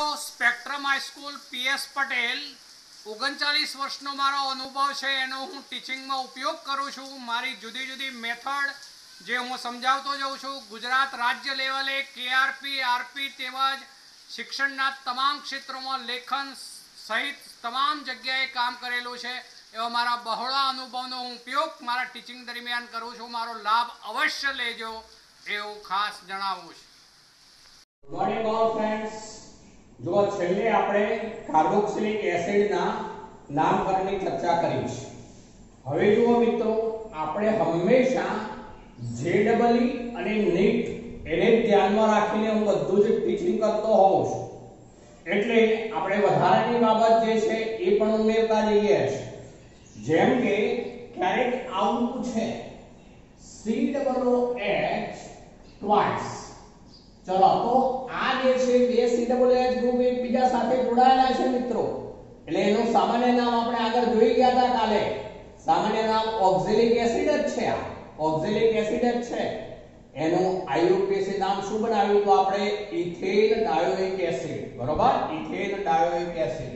મિત્રો spectrum high school PS Patel 39 વર્ષનો મારો અનુભવ છે એનો હું ટીચિંગમાં ઉપયોગ કરું છું। મારી જુદી જુદી મેથડ જે હું સમજાવતો જાઉં છું। ગુજરાત રાજ્ય લેવલે કેઆરપી આરપી તેમજ શિક્ષણના તમામ ક્ષેત્રોમાં લેખન સહિત તમામ જગ્યાએ કામ કરેલું છે। એવા મારા બહોળા અનુભવનો હું ઉપયોગ મારા ટીચિંગ દરમિયાન કરું છું। મારો લાભ અવશ્ય લેજો એવું ખાસ જણાવું છું। મોર્નિંગ ઓલ ફ્રેન્ડ્સ, જો છેલ્લે આપણે કાર્બોક્સિલિક એસિડના નામકરણની ચર્ચા કરી છે। હવે જુઓ મિત્રો, આપણે હંમેશા જેડબલઈ અને નીટ એને ધ્યાનમાં રાખીને હું બધું જ ટીચિંગ કરતો હોઉં છું, એટલે આપણે વધારાની બાબત જે છે એ પણ ઉમેરતા જઈએ છીએ। જેમ કે ક્યારેક આવું પૂછે COOH ટ્વાઇસ, चलो तो आ जे छे બે COOH ગ્રુપ એકબીજા સાથે જોડાયેલા છે મિત્રો, એટલે એનું સામાન્ય નામ આપણે આગળ જોઈ ગયા હતા કાલે। સામાન્ય નામ ઓક્ઝેલિક એસિડ જ છે। આ ઓક્ઝેલિક એસિડ જ છે। એનું આઈયુપીએસી નામ શું બનાવ્યું તો આપણે ઇથેન ડાયોઇક એસિડ, બરોબર, ઇથેન ડાયોઇક એસિડ।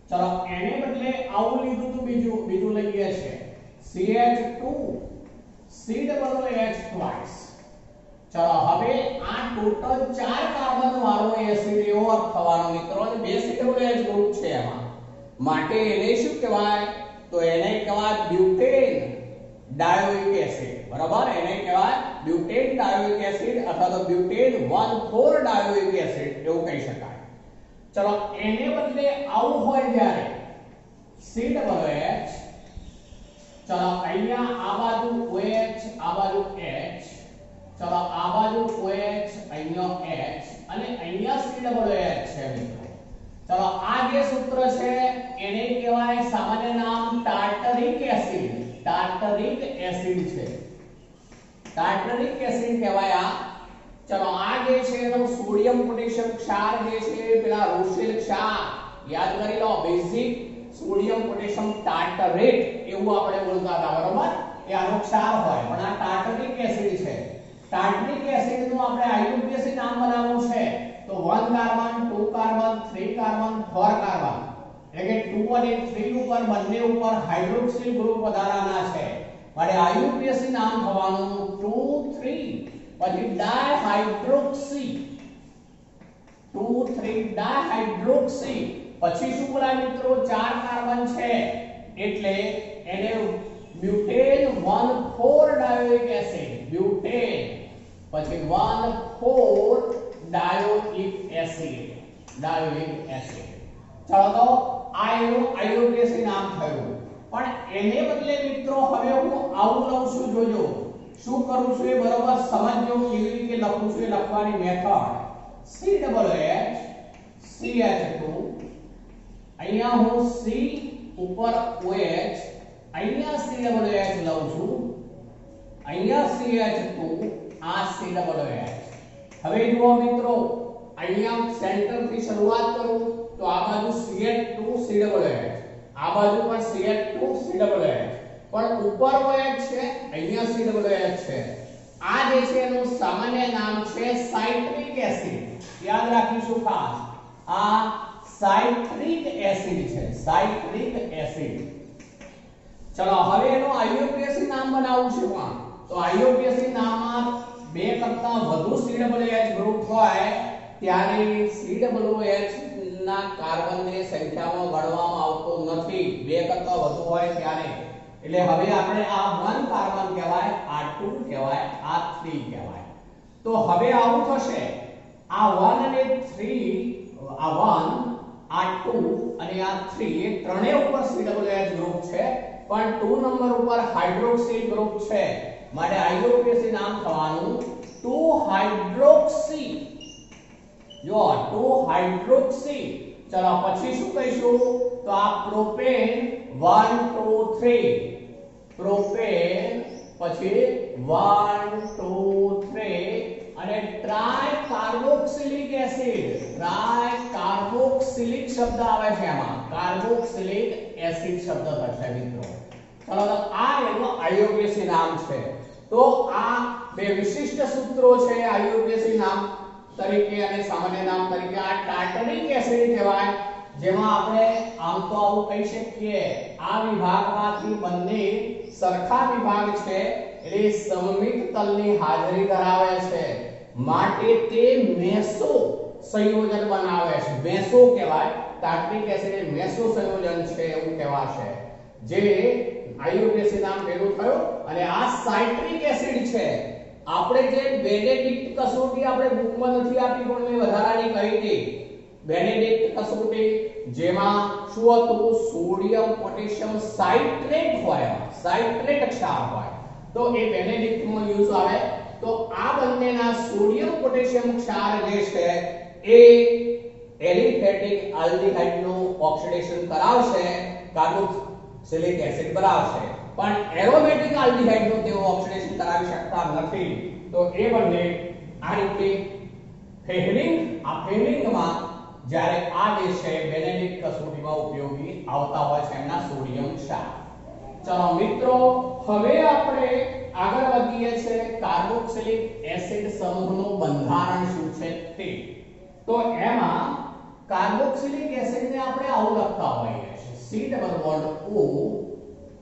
ચલો એને બદલે આવું લીધું તો બીજું લઈએ છે CH2COOH ટ્વાઇસ। चलो હવે આ ટોટલ 4 કાર્બન વાળો એસિડ એવો થવાનો મિત્રો, અને બે COOH ગ્રુપ છે એમાં, માટે એને શું કહેવાય તો એને કહેવાય બ્યુટેન ડાયોઇક એસિડ, બરાબર, એને કહેવાય બ્યુટેન ડાયોઇક એસિડ અથવા તો બ્યુટેન 1,4 ડાયોઇક એસિડ એવું કહી શકાય। ચલો એને બદલે આવું હોય જ્યારે COOH, ચલો અહીંયા આ બાજુ OH આ બાજુ H, चलो आ बाजू OH અહીંયા H અને અહીંયા COOH છે મિત્રો। ચલો આ જે સૂત્ર છે એને કહેવાય સામાન્ય નામ ટાર્ટરિક એસિડ। ટાર્ટરિક એસિડ છે, ટાર્ટરિક એસિડ કહેવાય આ। ચલો આ જે છે એનો સોડિયમ પોટેશિયમ ક્ષાર જે છે પેલા રોશેલ ક્ષાર યાદ કરી લો, બેઝિક સોડિયમ પોટેશિયમ ટાર્ટરેટ એવું આપણે બોલતા હતા, બરોબર, એ આનો ક્ષાર હોય, પણ આ ટાર્ટરિક એસિડ છે। ટાર્ટરિક એસિડ નું આપણે આઈયુપીએસી નામ બનાવવું છે તો 1 કાર્બન 2 કાર્બન 3 કાર્બન 4 કાર્બન, એટલે કે 2 અને 3 ઉપર બંને ઉપર હાઇડ્રોક્સિલ ગ્રુપ વધારાના છે, માટે આઈયુપીએસી નામ થવાનું 2 3 પછી ડાયહાઇડ્રોક્સી, 2 3 ડાયહાઇડ્રોક્સી, પછી શું બોલાય મિત્રો 4 કાર્બન છે એટલે એને બ્યુટેન 1,4 ડાયોઇક એસિડ, બ્યુટેન પછી 1,4 ડાયોઇક એસિડ, ડાયોઇક એસિડ। ચલો તો આ એનું આઈયુપીએસી નામ થયું। પણ એને બદલે મિત્રો હવે હું આવું લઉં છું, જોજો શું કરું છું એ બરોબર સમજજો, કેવી રીતે લખું છું એ લખવાની મેથડ। COOH CH2, અહીંયા હું C ઉપર OH, અહીંયા COOH લઉં છું, અહીંયા CH2, આ COOH। હવે જુઓ મિત્રો, અહીંયા સેન્ટર થી શરૂઆત કરું તો આ બાજુ CH2 COOH, આ બાજુ પણ CH2 COOH, પણ ઉપર OH છે, અહીંયા COOH છે। આ જે છે એનું સામાન્ય નામ છે સાઇટ્રિક એસિડ, યાદ રાખીશું ખાસ, આ સાઇટ્રિક એસિડ છે, સાઇટ્રિક એસિડ। ચલો હવે એનું આઈયુપીએસી નામ બનાવવું છે, પણ તો આઈયુપીએસી નામમાં બે કરતા વધુ COOH ગ્રુપ હોય ત્યારે COOH ના કાર્બનની સંખ્યામાં ગણવામાં આવતો નથી, બે કરતા વધુ હોય ત્યારે। એટલે હવે આપણે આ 1 કાર્બન કહેવાય, આ 2 કહેવાય, આ 3 કહેવાય। તો હવે આવું થશે, આ 1 અને 3, આ 1 આ 2 અને આ 3 એ ત્રણેય ઉપર COOH ગ્રુપ છે, પણ 2 નંબર ઉપર હાઇડ્રોક્સિલ ગ્રુપ છે, માટે આઈયુપીએસી નામ થવાનું 2 હાઇડ્રોક્સી। જો 2 હાઇડ્રોક્સી। ચલો પછી શું કહીશું તો આ પ્રોપેન 1 2 3, પ્રોપેન પછી 1 2 3 અને ટ્રાઇકાર્બોક્સિલિક એસિડ, ટ્રાઇકાર્બોક્સિલિક શબ્દ આવે છે એમાં, કાર્બોક્સિલિક એસિડ શબ્દ થશે મિત્રો। ચલો તો આ એનું આઈયુપીએસી નામ છે। તો આ બે વિશિષ્ટ સૂત્રો છે આઈયુપીએસી નામ તરીકે અને સામાન્ય નામ તરીકે આ ટાર્ટરિક એસિડ કહેવાય, જેમાં આપણે આમ તો આવું કહી શકીએ આ વિભાગમાંથી બંને સરખા વિભાગ છે એટલે સમમિત તલની હાજરી ધરાવે છે માટે તે મેસો સંયોજન બનાવે છે. મેસો કહેવાય, ટાર્ટરિક એસિડ એ મેસો સંયોજન છે એવું કહેવાશે, જે આયુર્વેદ નામ પેલું થયું. અને આ સાઇટ્રિક એસિડ છે. આપણે જે બેનેડિક્ટ કસોટી આપણે બુકમાં નથી આપી પણ મેં વધારાની કહી હતી. બેનેડિક્ટ કસોટી જેમાં શું હતું, સોડિયમ પોટેશિયમ સાઇટ્રેટ હોય, સાઇટ્રેટ ક્ષાર હોય, તો એ બેનેડિક્ટમાં યુઝ આવે. તો આ બંનેના સોડિયમ પોટેશિયમ ક્ષાર જે છે એ એલિફેટિક આલ્ડીહાઇડનું ઓક્સિડેશન કરાવશે, કાર્બોક્સિલિક એસિડ બનાવશે, પણ એરોમેટિક આલ્ડીહાઇડનું તેઓ ઓક્સિડેશન કરાવી શકતા નથી. તો એ બંને આ રીતે ફેહરિંગમાં જ્યારે આ જે છે બેનેડિક્ટ કસોટીમાં ઉપયોગી આવતા હોય છે એમના સોડિયમ ક્ષાર. ચલો મિત્રો, હવે આપણે આગળ વધીએ છીએ કાર્બોક્સિલિક એસિડ સમૂહનું બંધારણ શું છે તે. તો એમાં કાર્બોક્સિલિક એસિડને આપણે આવું લખતા હોઈએ છીએ, C ડબલ બોન્ડ O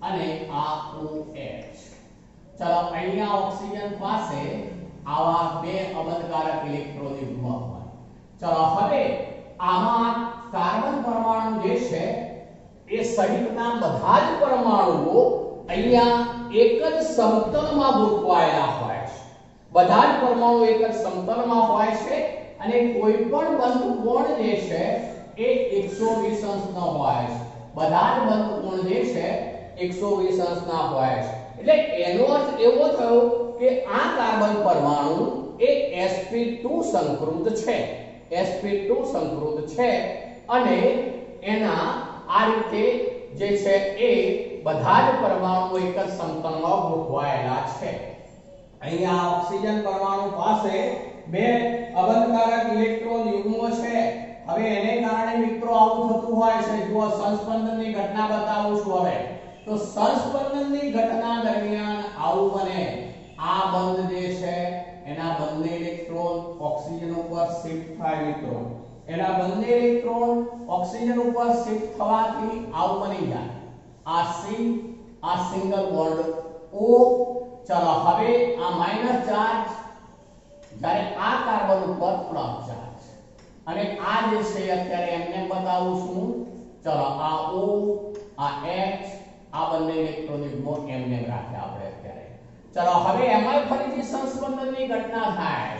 અને આ OH. ચલો, અહીંયા ઓક્સિજન પાસે આવા બે અબંધકારક ઇલેક્ટ્રોન યુગ્મ હોય. ચલો, હવે આમાં કાર્બન પરમાણુ જે છે એ સહિતના બધા જ પરમાણુઓ અહીંયા એક જ સમતલમાં ગોઠવાયેલા હોય છે. બધા જ પરમાણુ એક જ સમતલમાં હોય છે અને કોઈ પણ બંધ કોણ જે છે એ 120 અંશનો હોય છે. બધા જ બંધ કોણ જે છે 120 અંશના હોય છે. એટલે એનો અર્થ એવો થયો કે આ કાર્બન પરમાણુ એ sp2 સંકૃત છે, sp2 સંકૃત છે અને એના આ રીતે જે છે એ બધા જ પરમાણુઓ એક જ સમતલમાં ગોઠવાયેલા છે. અહીંયા ઓક્સિજન પરમાણુ પાસે બે અબંધકારક ઇલેક્ટ્રોન યુગ્મો છે. હવે એને કારણે મિત્રો આવું થતું હોય છે. જો સંસ્પંદનની ઘટના બતાવું છું હવે, તો સંસ્પંદનની ઘટના દરમિયાન આવું બને, આ બંધ જે છે એના બંને ઇલેક્ટ્રોન ઓક્સિજન ઉપર શિફ્ટ થાય મિત્રો. એના બંને ઇલેક્ટ્રોન ઓક્સિજન ઉપર શિફ્ટ થવાથી આવું બની જાય, આ C, આ સિંગલ બોન્ડ O. ચલો, હવે આ માઈનસ ચાર્જ જ્યારે આ કાર્બન ઉપર પ્લસ ચાર્જ, અને આ જે છે અત્યારે એમને બતાવું છું. ચલો, આ O, આ H, આ બંને ઇલેક્ટ્રોન યુગ્મો એમને રાખ્યા આપણે અત્યારે. ચલો, હવે એમાં ફરીથી સંસ્પંદનની ઘટના થાય,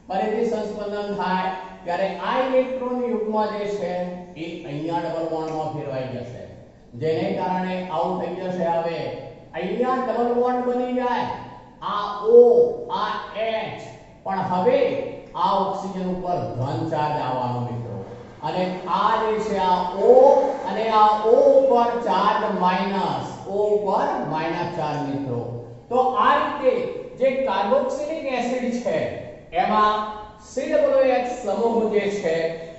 ફરીથી સંસ્પંદન થાય ત્યારે આ ઇલેક્ટ્રોન યુગ્મ જે છે એ અહીંયા ડબલ બોન્ડમાં ફેરવાઈ જશે, જેને કારણે આવું થઈ જશે. હવે અહીંયા ડબલ બોન્ડ બની જાય, આ O, આ H, પણ હવે આ ઓક્સિજન ઉપર ધન ચાર્જ આવવાનો મિત્રો, અને આ જે છે આ O અને આ O ઉપર ચાર્જ માઈનસ, O ઉપર માઈનસ ચાર્જ મિત્રો. તો આ રીતે જે કાર્બોક્સિલિક એસિડ છે એમાં COOH સમૂહ જે છે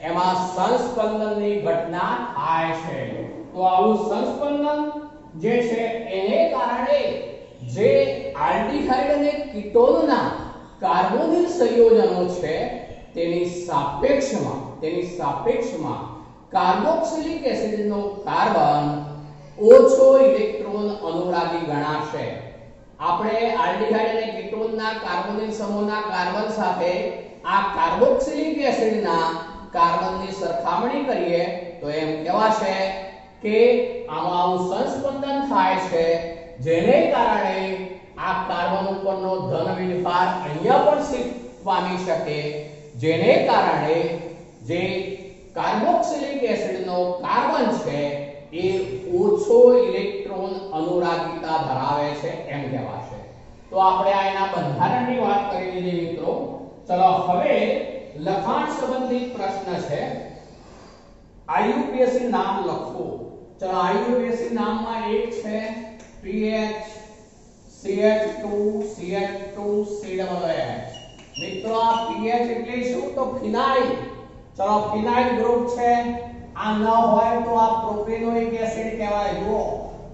એમાં સંસ્પંદનની ઘટના થાય છે. તો આવું સંસ્પંદન જે છે એને કારણે જે આલ્ડીહાઇડ અને કીટોનના કાર્બોનિલ સંયોજનો છે તેની સાપેક્ષમાં કાર્બોક્સિલિક એસિડનો કાર્બન ઓછો ઇલેક્ટ્રોન અનુરાગી ગણાશે. આપણે આલ્ડીહાઇડ અને કીટોનના કાર્બોનિલ સમૂહના કાર્બન સાથે આ કાર્બોક્સિલિક એસિડના કાર્બનની સરખામણી કરીએ તો એમ કહેવાશે કે આમાં આવું સંસ્પંદન થાય છે, જેને કારણે આ કાર્બન ઉપરનો ધન વિભાર અહીંયા પણ શિફ્ટ પામી શકે, જેને કારણે જે કાર્બોક્સિલિક એસિડનો કાર્બન છે એ ઓછો ઇલેક્ટ્રોન અનુરાગીતા ધરાવે છે એમ કહેવાશે. તો આપણે આ એના બંધારણની વાત કરી લીધી મિત્રો. ચલો, હવે લખાણ સંબંધિત પ્રશ્ન છે. IUPAC નામ લખો. ચલો, IUPAC નામમાં એક છે PH CH2 CH2 COOH. મિત્રો આ PH એટલે શું? તો ફિનાઇલ. ચલો, ફિનાઇલ ગ્રુપ છે. આ ન હોય તો આ પ્રોપેનોઇક એસિડ કહેવાય. જુઓ,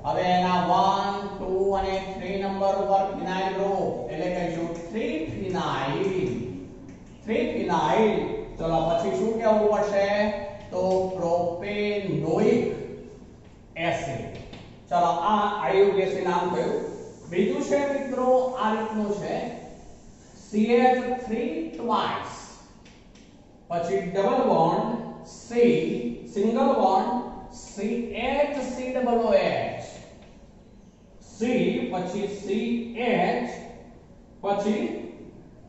હવે એના 1 2 અને 3 નંબર ઉપર ફિનાઇલ ગ્રુપ એટલે કહીશું 3 ફિનાઇલ. 3 ફિનાઇલ ચલો પછી શું કહેવું પડશે તો પ્રોપેનોઇક એસિડ ચલો આ આયુર્વેદ નામ કયું બીજું છે મિત્રો આ રીતનું છે CH3 ટ્વાઇસ પછી double bond C single bond CH C પછી CH પછી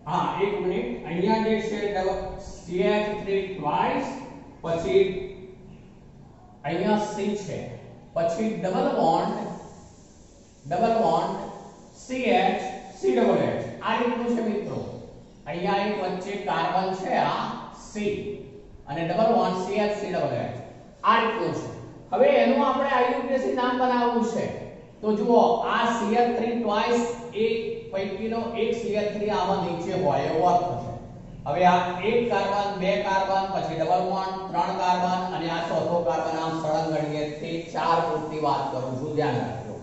હા એક મિનિટ અહીંયા જે છે CH3 ટ્વાઇસ પછી અહીંયા C છે પછી ડબલ બોન્ડ CH CH આ રીતનું છે મિત્રો અહીંયા એક વચ્ચે કાર્બન છે આ C અને ડબલ બોન્ડ CH આ રીતનું છે હવે એનું આપણે આઈયુપીએસી નામ બનાવવું છે તો જુઓ આ CH3 ટ્વાઇસ એક પૈકીનો એક CH3 આમાં નીચે હોય એવો અર્થ છે હવે આ એક કાર્બન બે કાર્બન પછી ડબલ બોન્ડ ત્રણ કાર્બન અને આ ચોથો કાર્બન આમ સળંગ ગણીએ તે ચાર પૂરતી વાત કરું છું ધ્યાન રાખજો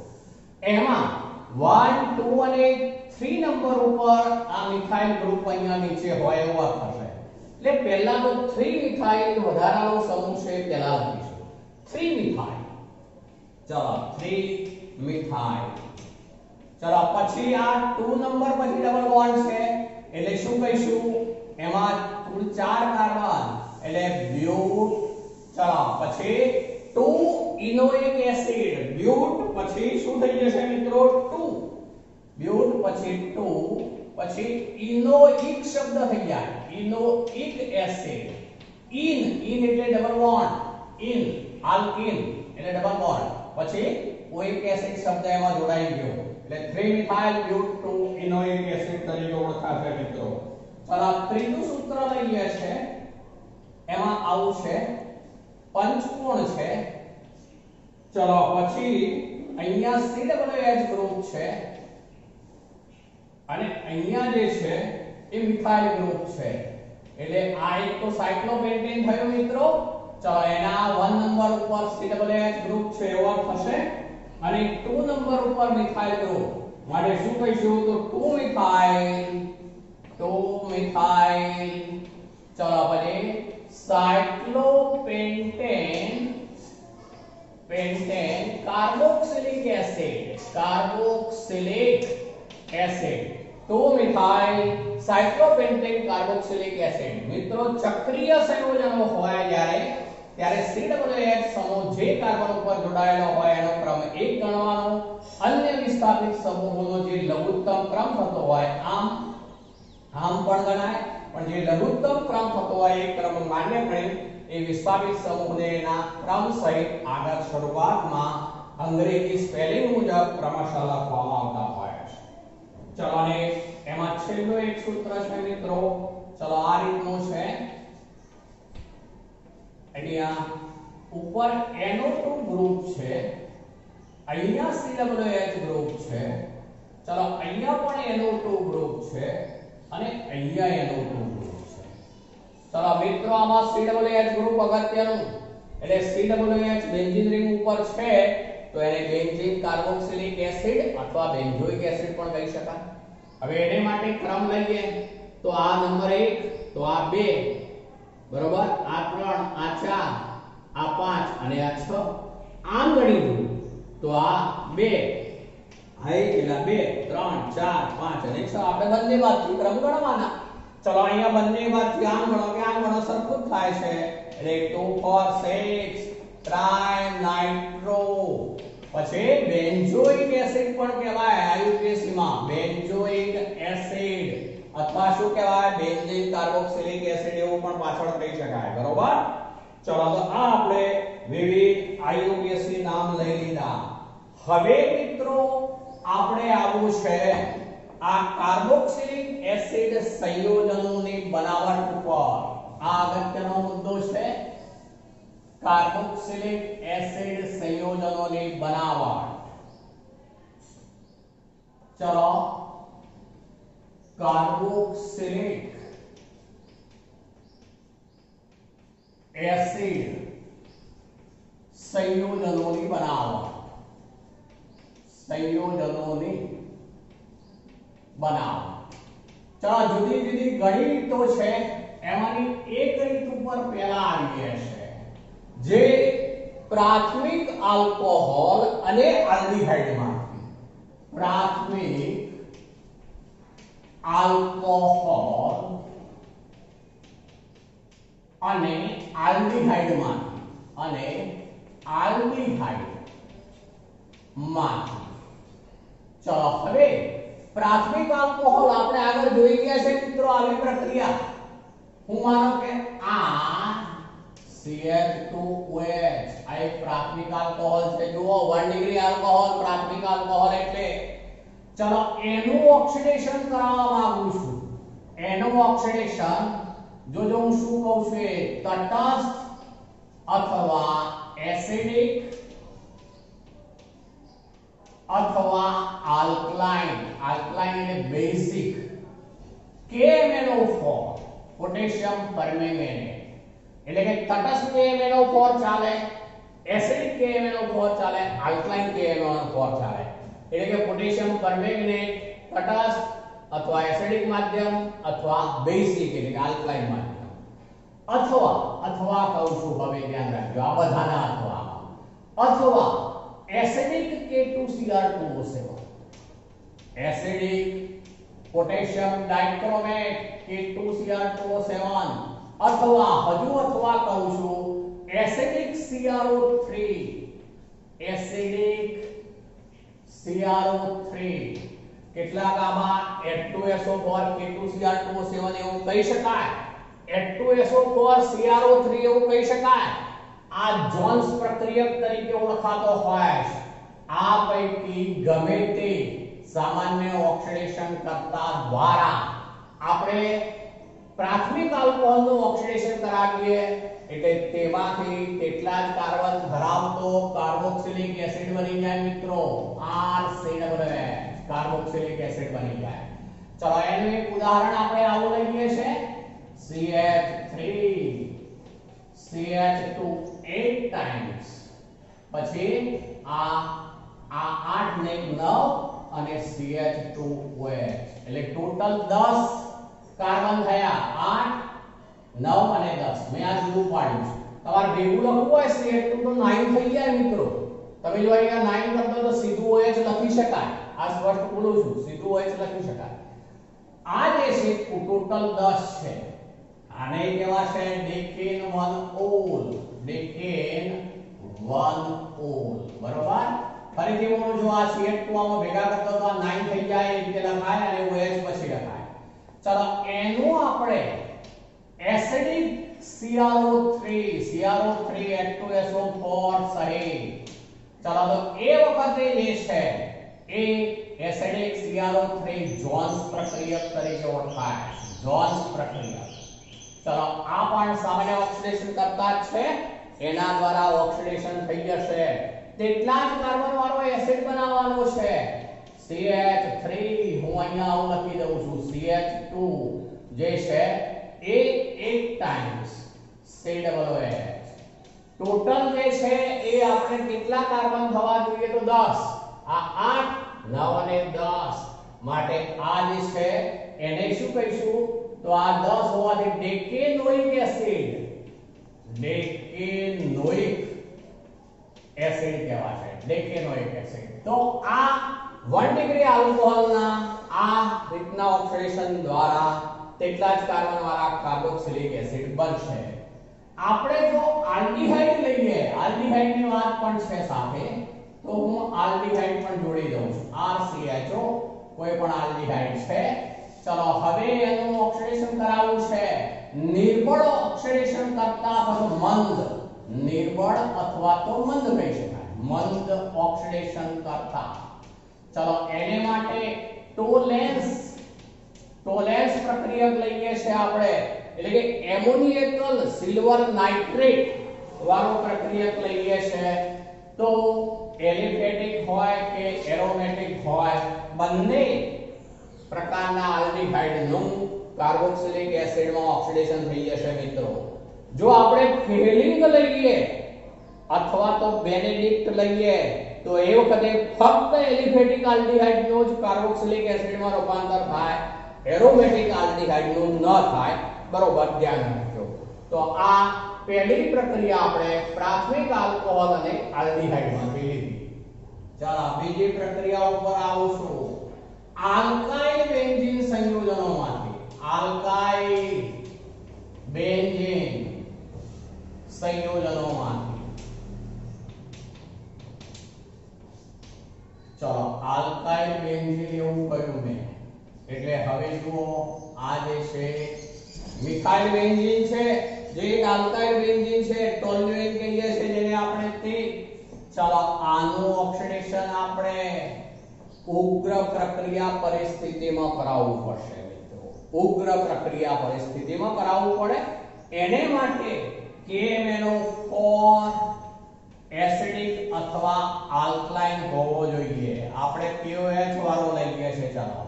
એમાં 1 2 અને 3 નંબર ઉપર આ મિથાઇલ ગ્રુપ અહીંયા નીચે હોય એવો અર્થ છે એટલે પહેલા તો 3 મિથાઇલ વધારાનો સમૂહ છે પહેલા લખીશું 3 મિથાઇલ ચલો 3 મિથાઇલ ચલો પછી આ 2 નંબર પછી ડબલ બોન્ડ છે એટલે શું કહીશું એમાં કુલ 4 કાર્બન એટલે બ્યુટ ચલો પછી 2 ઇનોઇક એસિડ બ્યુટ પછી શું થઈ જશે મિત્રો 2 બ્યુટ પછી 2 પછી ઇનોઇક શબ્દ થઈ જાય ઇનોઇક એસિડ ઇન એટલે ડબલ બોન્ડ ઇન આલ્કિન એટલે ડબલ બોન્ડ પછી ઓઇક એસિડ શબ્દ એમાં જોડાઈ ગયો એટલે 3 મિથાઇલ બ્યુટ 2 ઇનોઇક એસિડ તરીકે ઓળખાશે મિત્રો ચલો ત્રીજું સૂત્ર લઈએ છે એમાં આવું છે પંચકોણ છે ચલો પછી અહીંયા CH ગ્રુપ છે અને અહીંયા જે છે એ મિથાઇલ ગ્રુપ છે એટલે આ એક તો સાયક્લોપેન્ટેન થયો મિત્રો ચલો એના 1 નંબર ઉપર CH ગ્રુપ છે એવો થશે અને 2 નંબર ઉપર મિથાઇલ ગ્રુપ માટે શું કહીશું તો 2 મિથાઇલ ચલો પછી cyclopentane carboxylic acid 2 methyl cyclopentane carboxylic acid મિત્રો ચક્રીય સંયોજનો હોય ત્યારે CH સમૂહ જે કાર્બન ઉપર જોડાયેલો હોય એનો ક્રમ 1 ગણવાનો અન્ય વિસ્થાપિત સમૂહોનો જે લઘુત્તમ ક્રમ થતો હોય આમ પણ ગણાય પણ જે લઘુત્તમ ક્રમ થતો હોય એ ક્રમ માન્ય ગણી એ વિસ્થાપિત સમૂહને એના ક્રમ સહિત આગળ શરૂઆતમાં અંગ્રેજી સ્પેલિંગ મુજબ ક્રમશઃ લખવામાં આવતા હોય છે ચલો અને એમાં છેલ્લું એક સૂત્ર છે મિત્રો ચલો આ રીતનું છે અહીંયા ઉપર NO2 ગ્રુપ છે અહીંયા CH ગ્રુપ છે ચલો અહીંયા પણ NO2 ગ્રુપ છે અને અહીંયા NO2 ગ્રુપ છે ચલો મિત્રો આમાં CH ગ્રુપ અગત્યનું એટલે CH બેન્ઝીન રિંગ ઉપર છે તો એને બેન્ઝીન કાર્બોક્સિલિક એસિડ અથવા બેન્ઝોઇક એસિડ પણ કહી શકાય હવે એને માટે ક્રમ લઈએ તો આ નંબર 1 તો આ 2 બરોબર આ 3 આ 4 આ 5 અને આ 6 આમ ગણી દઉં તો આ 2 આ કેટલા 2 3 4 5 અને 6 આપણે બંને બાજુથી ક્રમ ગણવાના ચલો અહીંયા બંને બાજુથી આમ ગણો કે આમ ગણો સરખું જ થાય છે એટલે 2 4 6 ટ્રાય નાઇટ્રો પછી બેન્ઝોઇક એસિડ પણ કહેવાય આયુપીએસી માં બેન્ઝોઇક એસિડ અથવા શું કહેવાય બેન્ઝીન કાર્બોક્સિલિક એસિડ એવું પણ પાછળ કહી શકાય બરોબર ચલો તો આ આપણે વિવિધ આયુપીએસી નામ લઈ લીધા હવે મિત્રો આપણે આવું છે આ કાર્બોક્સિલિક એસિડ સંયોજનોની બનાવટ ઉપર આ અગત્યનો મુદ્દો છે કાર્બોક્સિલિક એસિડ સંયોજનોની બનાવટ ચલો કાર્બોક્સિલિક એસિડ સંયોજનોની બનાવટ ચલો જુદી જુદી ઘણી રીતો છે, એમાંની એક રીત ઉપર પહેલા આવીએ છે, જે પ્રાથમિક આલ્કોહોલ અને આલ્ડીહાઇડ માંથી પ્રાથમિક આલ્કોહોલ અને આલ્ડીહાઇડ માંથી ચલો હવે પ્રાથમિક આલ્કોહોલ આપણે આગળ જોઈ ગયા છે મિત્રો આવી પ્રક્રિયા. હું માનો કે આ CH2OH આ એક પ્રાથમિક આલ્કોહોલ છે. જુઓ 1 ડિગ્રી આલ્કોહોલ પ્રાથમિક આલ્કોહોલ એટલે ચલો એનું ઓક્સિડેશન કરાવવા માંગુ છું. એનું ઓક્સિડેશન જો હું શું કહું છું એ તટસ્થ અથવા એસિડિક અથવા આલ્કલાઇન એટલે બેઝિક KMnO4 પોટેશિયમ પરમેંગેનેટ એટલે કે તટસ્થ KMnO4 ચાલે, એસિડિક KMnO4 ચાલે, આલ્કલાઇન KMnO4 ચાલે. એટલે કે પોટેશિયમ પરમેંગેનેટ તટસ્થ અથવા એસિડિક માધ્યમ અથવા બેઝિક એટલે કે આલ્કલાઇન માધ્યમ અથવા કહું છું, હવે ધ્યાન રાખજો આ બધાના અથવા acidic K2Cr2O7 acidic potassium ડાઇક્રોમેટ K2Cr2O7 અથવા કહું છું એસિડિક CrO3 કેટલાક આમાં H2SO4 K2Cr2O7 એવું કહી શકાય, H2SO4 CrO3 એવું કહી શકાય. આ જોન્સ પ્રક્રિયક તરીકે ઓળખાતો હોય છે. આ પૈકી ગમે તે સામાન્ય ઓક્સિડેશન કરતા દ્વારા આપણે પ્રાથમિક આલ્કોહોલનું ઓક્સિડેશન કરાવીએ એટલે તેમાંથી તેટલા જ કાર્બન ધરાવતો કાર્બોક્સિલિક એસિડ બની જાય મિત્રો. RCOOH કાર્બોક્સિલિક એસિડ બની જાય. ચલો એનું એક ઉદાહરણ આપણે આવું લઈએ છે CH2 8 times પછી આ 8 ને 9 અને CH2OH એટલે ટોટલ 10 કાર્બન થયા. 8 9 અને 10 મેં આ જુદું પાડ્યું છે. તમારે ભેગું લખવું હોય CH2 તો 9 થઈ જાય મિત્રો. તમે જો અહીંયા 9 કરતો તો સીધું OH લખી શકાય. આ સ્પષ્ટ બોલું છું, સીધું OH લખી શકાય. આ જે છે ટોટલ 10 છે. આને કહેવાશે ડેકેન 1 ઓલ બરોબર. ફરીથી બોલું છું આ CH2 આમાં ભેગા કરતો તો આ 9 થઈ જાય એ રીતે લખાય અને OH પછી લખાય. ચલો એનું આપણે એસિડિક CrO3 H2SO4 સહિત ચલો તો એ વખતે જે છે એ એસિડિક CrO3 જોન્સ પ્રક્રિયક તરીકે ઓળખાય. જોન્સ પ્રક્રિયક. ચલો આ પણ સામાન્ય ઓક્સિડેશન કરતા જ છે, એના દ્વારા ઓક્સિડેશન થઈ જશે. તેટલા જ કાર્બન વાળો એસિડ બનાવવાનો છે CH3. હું અહીંયા આવું લખી દઉં છું CH2 જે છે એ 8 times COOH. ટોટલ જે છે એ આપણે કેટલા કાર્બન થવા જોઈએ તો 10. આ 8 9 અને 10 માટે આ જે છે એને શું કહીશું તો આ 10 હોવાથી ડેકેનોઇક એસિડ કહેવાશે. ડેકેનોઇક એસિડ. તો આ 1 ડિગ્રી આલ્કોહોલના આ રીતના ઓક્સિડેશન દ્વારા તેટલા જ કાર્બન વાળા કાર્બોક્સિલિક એસિડ બનશે. આપણે જો આલ્ડીહાઇડ લઈએ, આલ્ડીહાઇડની વાત પણ છે સાથે, તો હું આલ્ડીહાઇડ પણ જોડી દઉં છું. RCHO કોઈ પણ આલ્ડીહાઇડ છે. ચલો હવે એનું ઓક્સિડેશન કરાવવું છે. નિર્બળ ઓક્સિડેશન કરતા અથવા નિર્બળ અથવા તો મંદ કહી શકાય. મંદ ઓક્સિડેશન કરતા. ચલો એને માટે ટોલેન્સ પ્રક્રિયક લઈએ છે આપણે. એટલે કે એમોનિયકલ સિલ્વર નાઇટ્રેટ વાળો પ્રક્રિયક લઈએ છે. તો એલિફેટિક હોય કે એરોમેટિક હોય બંને પ્રકારના આલ્ડીહાઇડનું કાર્બોક્સિલિક એસિડમાં ઓક્સિડેશન થઈ જશે મિત્રો. જો આપણે ફેલિંગ લઈએ અથવા તો બેનેડિક્ટ લઈએ તો એ વખતે ફક્ત એલિફેટિક આલ્ડીહાઇડનો જ કાર્બોક્સિલિક એસિડમાં રૂપાંતર થાય. એરોમેટિક આલ્ડીહાઇડ નું ન થાય, બરોબર ધ્યાન રાખજો. તો આ પહેલી પ્રક્રિયા આપણે પ્રાથમિક આલ્કોહોલ અને આલ્ડીહાઇડ માંથી લીધી. ચાલો બીજી પ્રક્રિયા ઉપર આવું છું. આલ્કાઇલ બેન્ઝીન સંયોજનોમાંથી આલ્કાઇલ બેન્ઝીન સંયોજનોમાંથી ચલો આલ્કાઇલ બેન્ઝીન એવું કહ્યું મેં, એટલે હવે જુઓ આ જે છે મિથાઇલ બેન્ઝીન છે, જે એક આલ્કાઇલ બેન્ઝીન છે, ટોલ્યુએન કહીએ છીએ જેને આપણે તે. ચલો આનું ઓક્સિડેશન આપણે ઉગ્ર પ્રક્રિયા પરિસ્થિતિમાં કરાવવું પડશે મિત્રો. ઉગ્ર પ્રક્રિયા પરિસ્થિતિમાં કરાવવું પડે. એને માટે KMnO4 એસિડિક અથવા આલ્કલાઇન હોવો જોઈએ. આપણે KOH વાળો લઈએ છે. ચાલો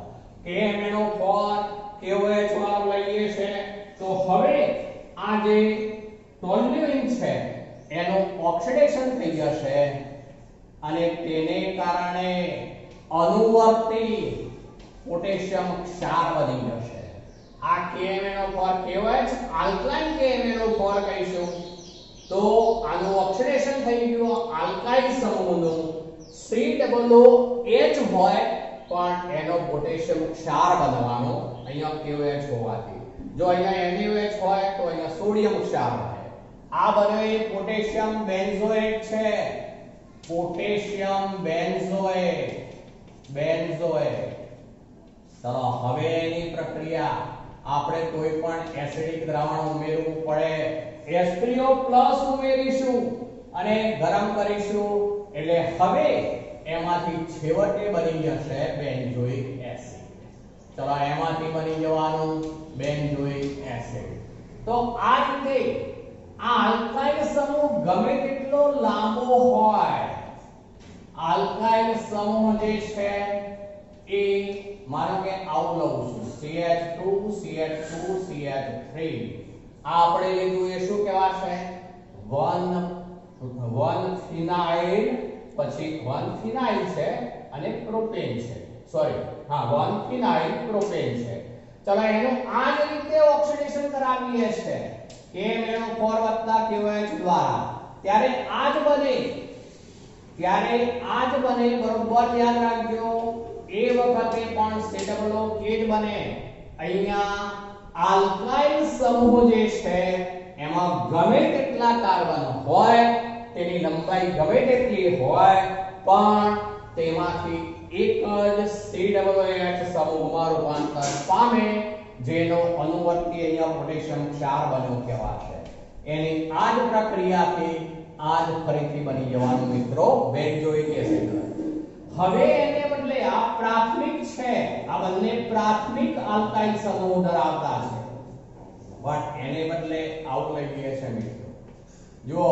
KMnO4 KOH વાળો લઈએ છે. તો હવે આ જે ટોલ્યુઇન છે એનું ઓક્સિડેશન થઈ જશે અને તેને કારણે અનુવર્તી પોટેશિયમ ક્ષાર બની જશે. આ KMnO4 KOH આલ્કલાઇન KMnO4 કહીશું. તો આનું ઓક્સિડેશન થઈ ગયું આલ્કાઇલ સમૂહનું COOH હોય પણ એનો પોટેશિયમ ક્ષાર બનવાનો અહીંયા KOH હોવાથી. જો અહીંયા NaOH હોય તો અહીંયા સોડિયમ ક્ષાર રહે. આ બને પોટેશિયમ બેન્ઝોએટ છે. પોટેશિયમ બેન્ઝોએટ ચલો હવે એની પ્રક્રિયા આપણે કોઈ પણ એસિડિક દ્રાવણ ઉમેરવું પડે, H3O+ ઉમેરીશું અને ગરમ કરીશું એટલે હવે એમાંથી છેવટે બની જશે બેન્ઝોઇક એસિડ. ચલો એમાંથી બની જવાનું બેન્ઝોઇક એસિડ. તો આ રીતે આ આલ્કાઇલ સમૂહ ગમે તેટલો લાંબો હોય, આલ્કાઇલ સમૂહ જે છે એ માનો કે આવું લઉં છું CH2 CH2 CH3 આ આપણે લીધું એ શું કહેવાશે 1 ફિનાઇલ, પછી 1 ફિનાઇલ છે અને પ્રોપેન છે. સોરી હા 1 ફિનાઇલ પ્રોપેન છે. ચલો એનું આ જ રીતે ઓક્સિડેશન કરાવીએ છે KMnO4 KOH દ્વારા. ત્યારે આ જ બને બરોબર ધ્યાન રાખજો. એ વખતે પણ COOH બને. અહીંયા આલ્કાઇલ સમૂહ જે છે એમાં ગમે તેટલા કાર્બન હોય, તેની લંબાઈ ગમે તેટલી હોય, પણ તેમાંથી એક જ COOH સમૂહમાં રૂપાંતર પામે, જેનો અનુવર્તી અહીંયા પોટેશિયમ ક્ષાર બન્યો કહેવાશે. એની આ જ પ્રક્રિયાથી આ જ ફરીથી બની જવાનું મિત્રો બેન્ઝોઇક એસિડ. હવે એને બદલે આ પ્રાથમિક છે, આ બંને પ્રાથમિક આલ્કાઇલ સમૂહ ધરાવતા છે, પણ એને બદલે આવું લઈએ છે મિત્રો. જો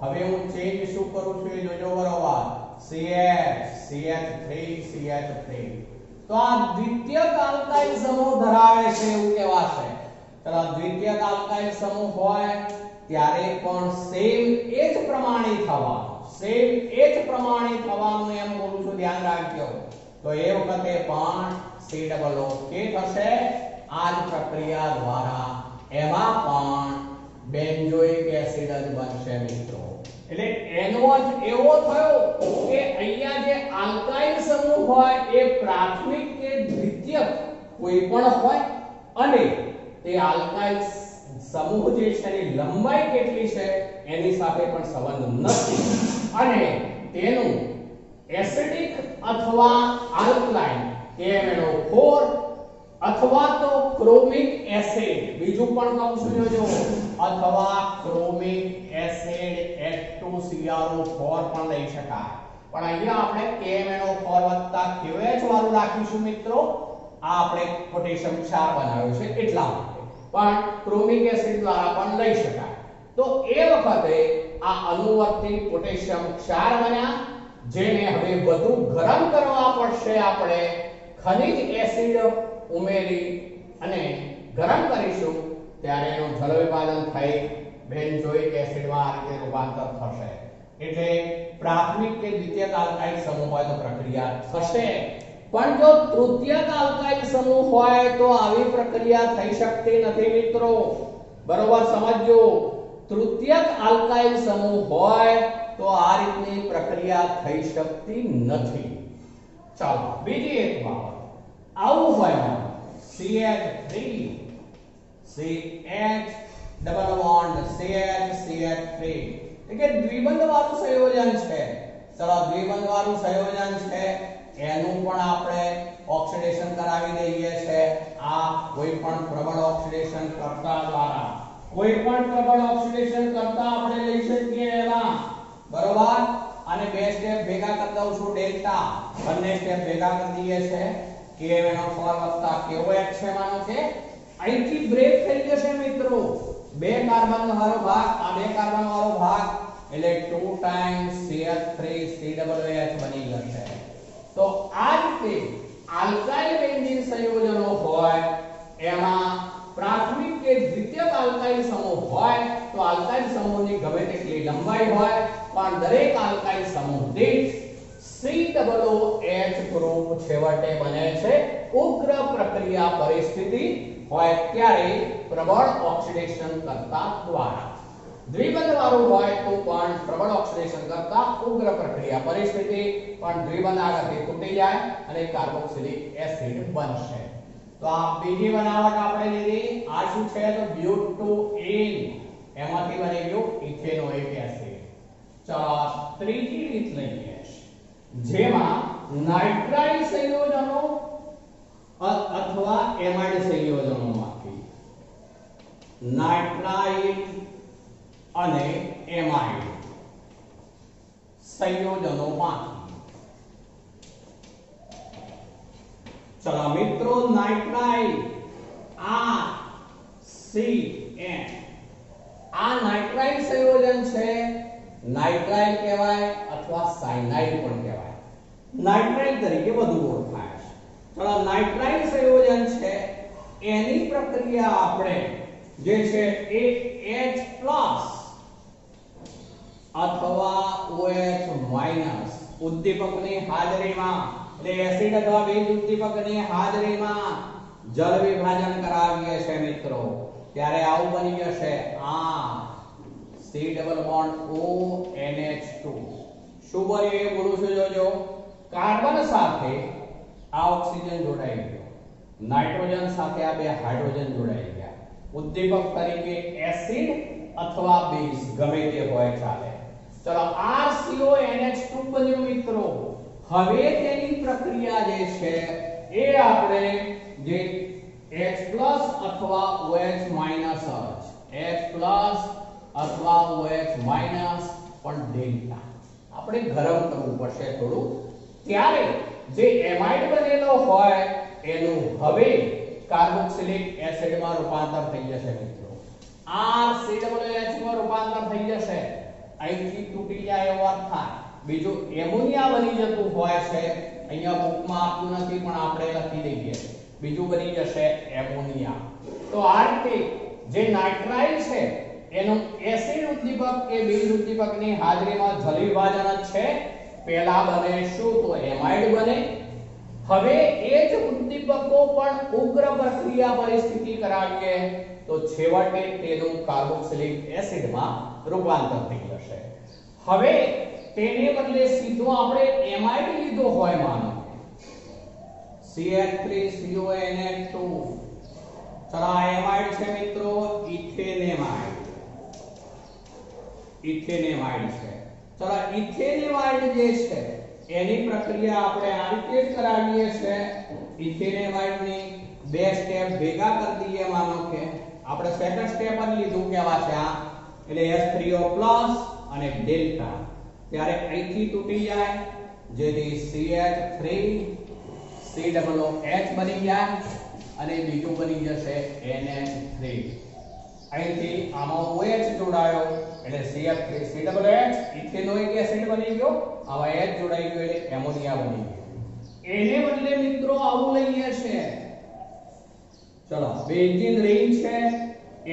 હવે હું ચેન્જ શું કરું છું એ જોજો બરોબર. CH3 તો આ દ્વિતીયક આલ્કાઇલ સમૂહ ધરાવે છે એવું કહેવાશે. ચલો દ્વિતીયક આલ્કાઇલ સમૂહ હોય ત્યારે પણ સેમ એ જ પ્રમાણિત થવાનું એમ બોલું છું, ધ્યાન રાખજો. તો એ વખતે પણ COOH થશે. આ જ પ્રક્રિયા દ્વારા એમાં પણ બેન્ઝોઇક એસિડ જ બનશે મિત્રો. એટલે એનો અર્થ એવો થયો કે અહીંયા જે આલ્કાઇલ સમૂહ હોય એ પ્રાથમિક કે દ્વિતીયક કોઈ પણ હોય અને તે આલ્કાઇલ સમૂહ જે છે એની લંબાઈ કેટલી છે એની સાથે પણ સંબંધ નથી અને તેનું એસિડિક અથવા આલ્કલાઇન KMnO4 અથવા તો ક્રોમિક એસિડ, બીજું પણ કહું છું જોજો, અથવા ક્રોમિક એસિડ H2CrO4 પણ લઈ શકાય. પણ અહીંયા આપણે KMnO4 KOH વાળું રાખીશું મિત્રો. આ આપણે પોટેશિયમ ક્ષાર બનાવ્યો છે એટલા માટે, પણ ક્રોમિક એસિડ દ્વારા પણ લઈ શકાય. તો એ વખતે આ અનુવર્તી પોટેશિયમ ક્ષાર બન્યા, જેને હવે વધુ ગરમ કરવા પડશે. આપણે ખનિજ એસિડ ઉમેરી અને ગરમ કરીશું ત્યારે એનું જળ વિભાજન થઈ બેન્ઝોઇક એસિડમાં આ રીતે રૂપાંતર થશે. એટલે પ્રાથમિક કે દ્વિતીયક આલ્કાઇલ સમૂહ હોય તો પ્રક્રિયા થશે, પણ જો તૃતીયક આલ્કાઇલ સમૂહ હોય તો આવી પ્રક્રિયા થઈ શકતી નથી મિત્રો, બરોબર સમજો। તૃતીયક આલ્કાઇલ સમૂહ હોય તો આ રીતની પ્રક્રિયા થઈ શકતી નથી। ચાલો બીજી એક બાબત, આવું હોય CH3 CH double bond CH3 એટલે દ્વિબંધ વાળું સંયોજન છે। ચલો દ્વિબંધ વાળું સંયોજન છે એનું પણ આપણે ઓક્સિડેશન કરાવી દઈએ છે। આ કોઈ પણ પ્રબળ ઓક્સિડેશન કરતા દ્વારા, કોઈ પણ પ્રબળ ઓક્સિડેશન કરતા આપણે લઈ શકીએ એમાં, બરોબર। અને બે સ્ટેપ ભેગા કરી દઉં છું ડેલ્ટા, બંને સ્ટેપ ભેગા કરી દઈએ છે KNO4 વત્તા KOH છે, માનો કે અહીંથી બ્રેક થઈ જશે મિત્રો, બે કાર્બન વાળો ભાગ આ બે કાર્બન વાળો ભાગ એટલે 2 ટાઈમ્સ CH3COOH બની જશે। તો આ રીતે આલ્કાઇલ બેન્ઝીન સંયોજનો હોય એમાં પ્રાથમિક કે દ્વિતીયક આલ્કાઇલ સમૂહ હોય તો આલ્કાઇલ સમૂહની ગમે તેટલી લંબાઈ હોય પણ દરેક આલ્કાઇલ સમૂહ દીઠ COOH ગ્રુપ છેવટે બને છે ઉગ્ર પ્રક્રિયા પરિસ્થિતિ હોય ત્યારે પ્રબળ ઓક્સિડેશન કરતા દ્વારા। દ્વિબંધ વાળું હોય તો પણ પ્રબળ ઓક્સિડેશન કરતા ઉગ્ર પ્રક્રિયા પરિસ્થિતિ પણ દ્વિબંધ આગળથી તૂટી જાય અને કાર્બોક્સિલિક એસિડ બનશે। તો આ બીજી બનાવટ આપણે લીધી, આ શું છે તો બ્યુટુઇન, એમાંથી બની ગયું ઇથેનોઇક એસિડ। ચાલો ત્રીજી રીત લઈએ જેમાં નાઇટ્રાઇલ સંયોજનો અથવા એમાઇડ સંયોજનોમાંથી નાઇટ્રાઇલ અને એમાઇડ સંયોજનોમાંથી, ચલો મિત્રો નાઇટ્રાઇલ RCN આ નાઇટ્રાઇલ સંયોજન છે, નાઇટ્રાઇલ કહેવાય અથવા સાયનાઇડ પણ કહેવાય, નાઇટ્રાઇલ તરીકે વધુ ઓળખાય છે। ચલો નાઇટ્રાઇલ સંયોજન છે એની પ્રક્રિયા આપણે જે છે એ H+ અથવા OH- ઉદ્દીપકની હાજરીમાં એટલે એસિડ અથવા બેઝ ઉદ્દીપકની હાજરીમાં જળ વિભાજન કરાવીએ છે મિત્રો, ત્યારે આવું બની જશે આ C ડબલ બોન્ડ ONH2। શું બન્યું એ બોલું છું જોજો, કાર્બન સાથે આ ઓક્સિજન જોડાઈ ગયો, નાઇટ્રોજન સાથે આ બે હાઇડ્રોજન જોડાઈ ગયા, ઉદ્દીપક તરીકે એસિડ અથવા બેઝ ગમે તે હોય ચાલે। ચલો RCONH2 બન્યું મિત્રો, હવે તેની પ્રક્રિયા જે છે એ આપણે જે H+ અથવા OH- H+ અથવા OH- પણ ડેલ્ટા આપણે ગરમ કરવું પડશે થોડું, ત્યારે જે એમાઇડ બનેલો હોય એનું હવે કાર્બોક્સિલિક એસિડમાં રૂપાંતર થઈ જશે મિત્રો, RCOOH માં રૂપાંતર થઈ જશે, અહીંથી તૂટી જાય એવો અર્થ થાય। બીજું એમોનિયા બની જતું હોય છે, અહીંયા બુકમાં આપ્યું નથી પણ આપણે લખી દઈએ, બીજું બની જશે એમોનિયા। તો આ રીતે જે નાઇટ્રાઇલ છે એનું એસિડ ઉદ્દીપક કે બેઝ ઉદ્દીપકની હાજરીમાં જલ વિભાજન જ છે, પહેલા બને શું તો એમાઇડ બને, હવે એ જ ઉદ્દીપકો પણ ઉગ્ર પ્રક્રિયા પરિસ્થિતિ કરાવીએ તો છેવટે તેનું કાર્બોક્સિલિક એસિડમાં રૂપાંતર થઈ જશે। હવે તેને બદલે સીધો આપણે એમાઇડ લીધો હોય, માનો CH3CONH2, ચલો આ એમાઇડ છે મિત્રો ઇથેનેમાઇડ, ઇથેનેમાઇડ છે। ચલો ઇથેનેમાઇડ જે છે એની પ્રક્રિયા આપણે આ રીતે જ કરાવીએ છે, ઇથેનેમાઇડની બે સ્ટેપ ભેગા કરી દઈએ, માનો કે આપણે સેકન્ડ સ્ટેપ જ લીધું કેવા છે આ, એટલે H3O+ અને ડેલ્ટા, ત્યારે અહીંથી તૂટી જાય જેથી CH3 COOH બની જાય અને બીજું બની જશે NH3, અહીંથી આમાં OH જોડાયો એટલે CH3 COOH ઇથેનોઇક એસિડ બની ગયો, આમાં H જોડાઈ ગયો એટલે એમોનિયા બની ગયો। એને બદલે મિત્રો આવું લઈએ છે, ચલો બેન્ઝીન રિંગ છે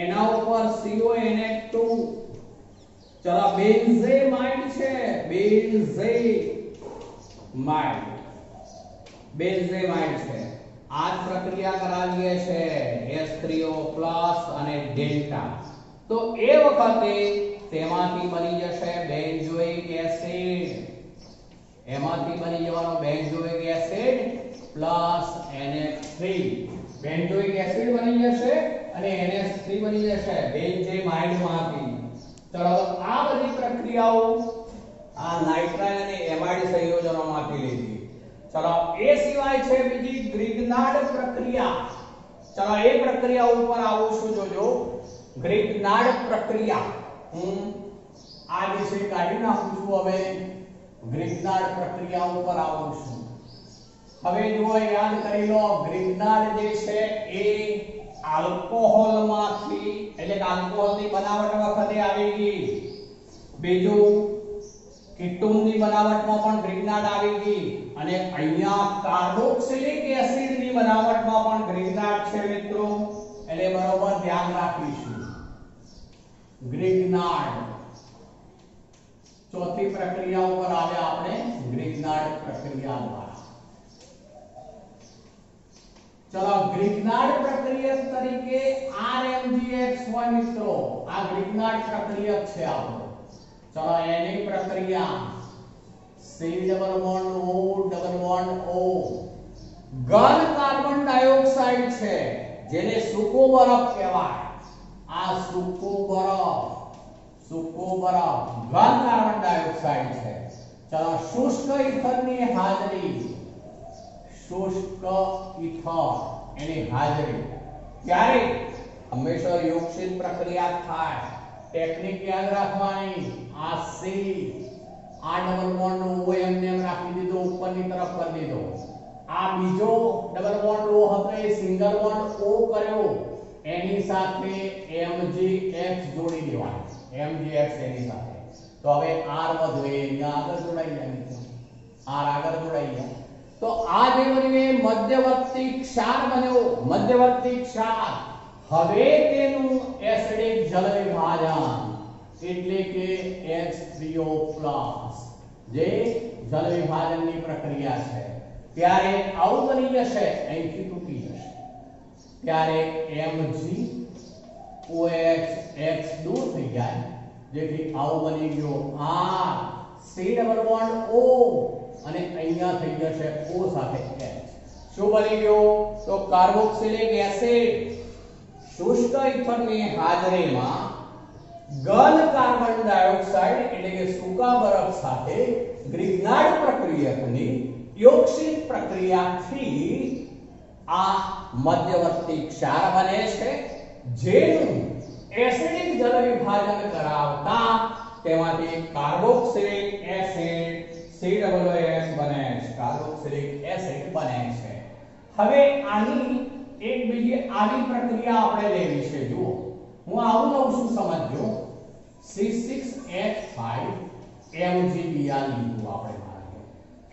એના ઉપર CONH2, ચલો બેન્ઝેમાઇડ છે, બેન્ઝેમાઇડ બેન્ઝેમાઇડ છે. આ જ પ્રક્રિયા કરાવીએ છે H3O+ અને ડેલ્ટા. તો એ વખતે તેમાંથી બની જશે બેન્ઝોઇક એસિડ. એમાંથી બની જવાનો benzoic acid plus NH3. Benzoic acid બની જશે અને NH3 બની જશે બેન્ઝેમાઇડ માંથી. ચલો આ બધી પ્રક્રિયાઓ આ નાઇટ્રાઇલ અને એમાઇડ સંયોજનોમાંથી લીધી. ચલો એ સિવાય છે બીજી ગ્રિગ્નાર્ડ પ્રક્રિયા. ચલો એ પ્રક્રિયા ઉપર આવું છું જોજો. ગ્રિગ્નાર્ડ પ્રક્રિયા હું આ વિશે કાઢી નાખું છું. હવે ગ્રિગ્નાર્ડ પ્રક્રિયા ઉપર આવું છું. હવે જુઓ યાદ કરી લો, ગ્રિગ્નાર્ડ જે છે એ આલ્કોહોલમાંથી એટલે કે આલ્કોહોલની બનાવટ વખતે આવી ગઈ. બીજું કીટોનની બનાવટમાં પણ ગ્રિગ્નાર્ડ આવી ગઈ અને અહીંયા કાર્બોક્સિલિક એસિડની બનાવટમાં પણ ગ્રિગ્નાર્ડ છે મિત્રો. એટલે બરોબર ધ્યાન રાખીશું. ગ્રિગ્નાર્ડ ચોથી પ્રક્રિયા ઉપર આવ્યા આપણે ગ્રિગ્નાર્ડ પ્રક્રિયા દ્વારા. ચલો ગ્રિગ્નાર્ડ પ્રક્રિયક તરીકે RMGX હોય મિત્રો. આ ગ્રિગ્નાર્ડ પ્રક્રિયક છે આપણો. ચલો એની પ્રક્રિયા C double bond O double bond O. ઘન કાર્બન ડાયોક્સાઇડ છે જેને સૂકો બરફ કહેવાય. આ સૂકો બરફ ઘન કાર્બન ડાયોક્સાઇડ છે. ચલો શુષ્ક ઇથરની હાજરી, શુષ્ક ઇથર એની હાજરી ત્યારે હંમેશા યોગશીલ પ્રક્રિયા થાય. ટેકનિક યાદ રાખવાની. આ C આ ડબલ બોન્ડ O એમને એમ રાખી દીધો, ઉપરની તરફ કરી દીધો. આ બીજો ડબલ બોન્ડ O હતો એ સિંગલ બોન્ડ O કર્યો, એની સાથે MgX જોડી દેવાનો. MgX એની સાથે. તો હવે R વધુ એ અહીંયા આગળ જોડાઈ જાય મિત્રો. R આગળ જોડાઈ જાય. તો આ જે બન્યું મધ્યવર્તી ક્ષાર બન્યો. મધ્યવર્તી ક્ષાર હવે તેનું એસિડિક જલ વિભાજન એટલે કે H3O+ જે જલ વિભાજનની પ્રક્રિયા છે ત્યારે આવું બની જશે. અહીંથી તૂટી જશે ત્યારે MgOH દૂર થઈ જાય જેથી આવું બની ગયો R C double bond O અને અહીંયા થઈ જશે O સાથે H. શું બની ગયો? તો કાર્બોક્સિલિક એસિડ શુષ્ક ઇથરની હાજરીમાં ઘન કાર્બન ડાયોક્સાઇડ એટલે કે સૂકા બરફ સાથે ગ્રિગ્નાર્ડ પ્રક્રિયકની યોગશીલ પ્રક્રિયાથી આ મધ્યવર્તી ક્ષાર બને છે જેનું એસિડિક જલ વિભાજન કરાવતા તેમાંથી કાર્બોક્સિલિક એસિડ COOH બને છે. કાર્બોક્સિલિક એસિડ બને છે. હવે આની એક બીજી આવી પ્રક્રિયા આપણે લેવી છે. જુઓ હું આવું લઉં છું, સમજો. C6H5 MgBr લીધું આપણે.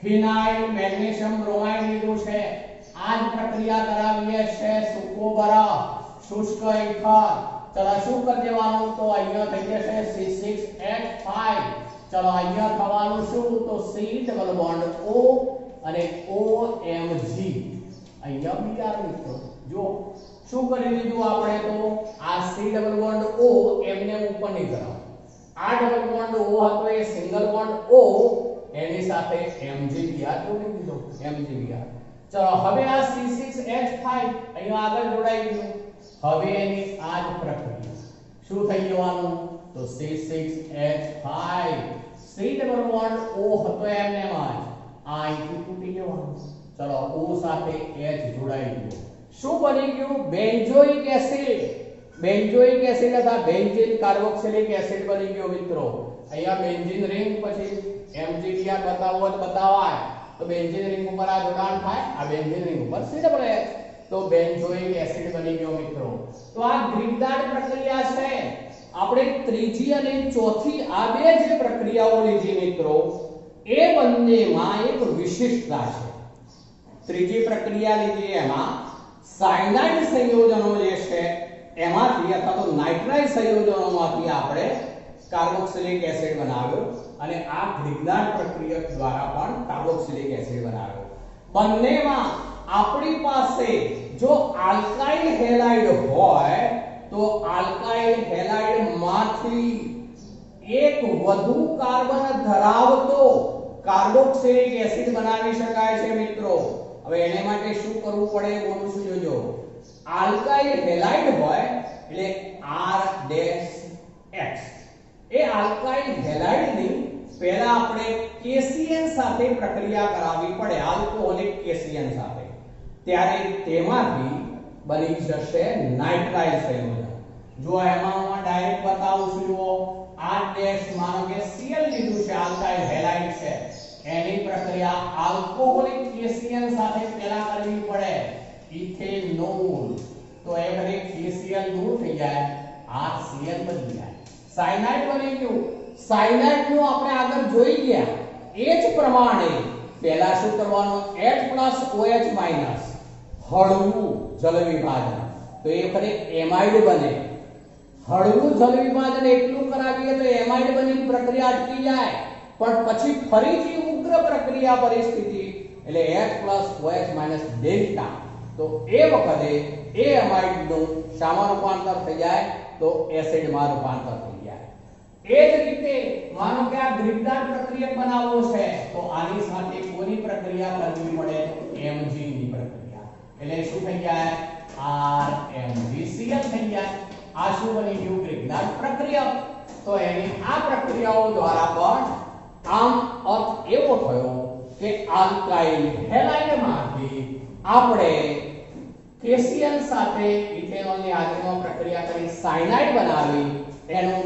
ફિનાઇલ મેગ્નેશિયમ બ્રોમાઇડ લીધું છે. આ જ પ્રક્રિયા કરાવીએ છે સૂકો બરફ, શુષ્ક ઇથર. ચલો શું કરી દેવાનું? તો અહીંયા થઈ જશે C6H5. ચલો અહીંયા થવાનું શું? તો C ડબલ બોન્ડ O અને OMg અહીંયા Br મિત્રો. જો શું કરી દીધું આપણે? તો આ C ડબલ બોન્ડ O એમને ઉપર નહીં કરાવ. આ ડબલ બોન્ડ O હતો એ સિંગલ બોન્ડ O એની સાથે MgBr જોડી દીધો. MgBr. ચલો હવે આ C6H5 અહીંયા આગળ જોડાઈ ગયું. હવે એની આ જ પ્રક્રિયા શું થઈ જવાનું? તો C6H5 C double bond O હતો એમને એમ જ આ અહીંથી તૂટી જવાનું. ચલો O સાથે H જોડાઈ ગયો. શું બની ગયું? Benzoic acid. બેન્ઝોઇક એસિડ અથવા બેન્ઝીન કાર્બોક્સિલિક એસિડ બની ગયો મિત્રો. અહીંયા બેન્ઝીન રિંગ પછી MgBr બતાવવો જ બતાવાય તો બેન્ઝીન રિંગ ઉપર આ જોડાણ થાય, આ બેન્ઝીન રિંગ ઉપર COOH તો બેન્ઝોઇક એસિડ બની ગયો મિત્રો. તો આ ગ્રિગ્નાર્ડ પ્રક્રિયા છે. આપણે ત્રીજી અને ચોથી આ બે જે પ્રક્રિયાઓ લીધી મિત્રો એ બંનેમાં એક વિશિષ્ટતા છે. ત્રીજી પ્રક્રિયા લીધી એમાં સાયનાઇડ સંયોજનો જે છે એમાંથી અથવા તો નાઇટ્રાઇલ સંયોજનોમાંથી આપણે કાર્બોક્સિલિક એસિડ બનાવ્યો અને આ ગ્રિગ્નાર્ડ પ્રક્રિયક દ્વારા પણ કાર્બોક્સિલિક એસિડ બનાવ્યો. બંનેમાં આપણી પાસે જો આલ્કાઇલ હેલાઇડ હોય તો આલ્કાઇલ હેલાઇડ માંથી એક વધુ કાર્બન ધરાવતો કાર્બોક્સિલિક એસિડ બનાવી શકાય છે મિત્રો। હવે એને માટે શું કરવું પડે બોલું છું જોજો। આલ્કાઇલ હેલાઇડ હોય એટલે R-X એ આલ્કાઇલ હેલાઇડની પહેલા આપણે કેસીએન સાથે પ્રક્રિયા કરાવવી પડે આલ્કોહોલિક કેસીએન સાથે, ત્યારે તેમાંથી બની જશે નાઇટ્રાઇલ સંયોજન। જો એમાં હું ડાયરેક્ટ બતાવું છું, જુઓ R- માનો કે Cl લીધું છે, આલ્કાઇલ હેલાઇડ છે, એની પ્રક્રિયા આલ્કોહોલિક કેસીએન સાથે પહેલા કરવી પડે ઇથેનોલ, તો એ બધી KCl દૂર થઈ જાય, RCl બની જાય, સાયનાઇડ બની ગયું। સાયનાઇડ નું આપણે આગળ જોઈ ગયા એ જ પ્રમાણે પહેલા શું કરવાનું H+OH- હળવું જલ વિભાજન, તો એ ફરી એમાઇડ બને। હળવું જલ વિભાજન એટલું કરાવીએ તો એમાઇડ બની પ્રક્રિયા અટકી જાય, પણ પછી ફરીથી ઉગ્ર પ્રક્રિયા પરિસ્થિતિ એટલે H+OH- ડેલ્ટા, તો એ વખતે એ એમાઇડ નું શામાં રૂપાંતર થઈ જાય તો એસિડ માં રૂપાંતર થઈ જાય। એ જ રીતે માનો કે આ ગ્રિગ્નાર્ડ પ્રક્રિયક બનાવવો છે તો આની સાથે કોની પ્રક્રિયા કરવી પડે તો Mg ની પ્રક્રિયા, એટલે શું થઈ જાય RMgCl થઈ જાય। આ શું બની ગયું ગ્રિગ્નાર્ડ પ્રક્રિયક। તો એની આ પ્રક્રિયાઓ દ્વારા પણ આમ અર્થ એવો થયો કે આલ્કાઇલ હેલાઇડમાંથી આપણે કેસીએલ સાથે ઇથેનોલની હાજરીમાં પ્રક્રિયા કરી સાયનાઇડ બનાવી, એનું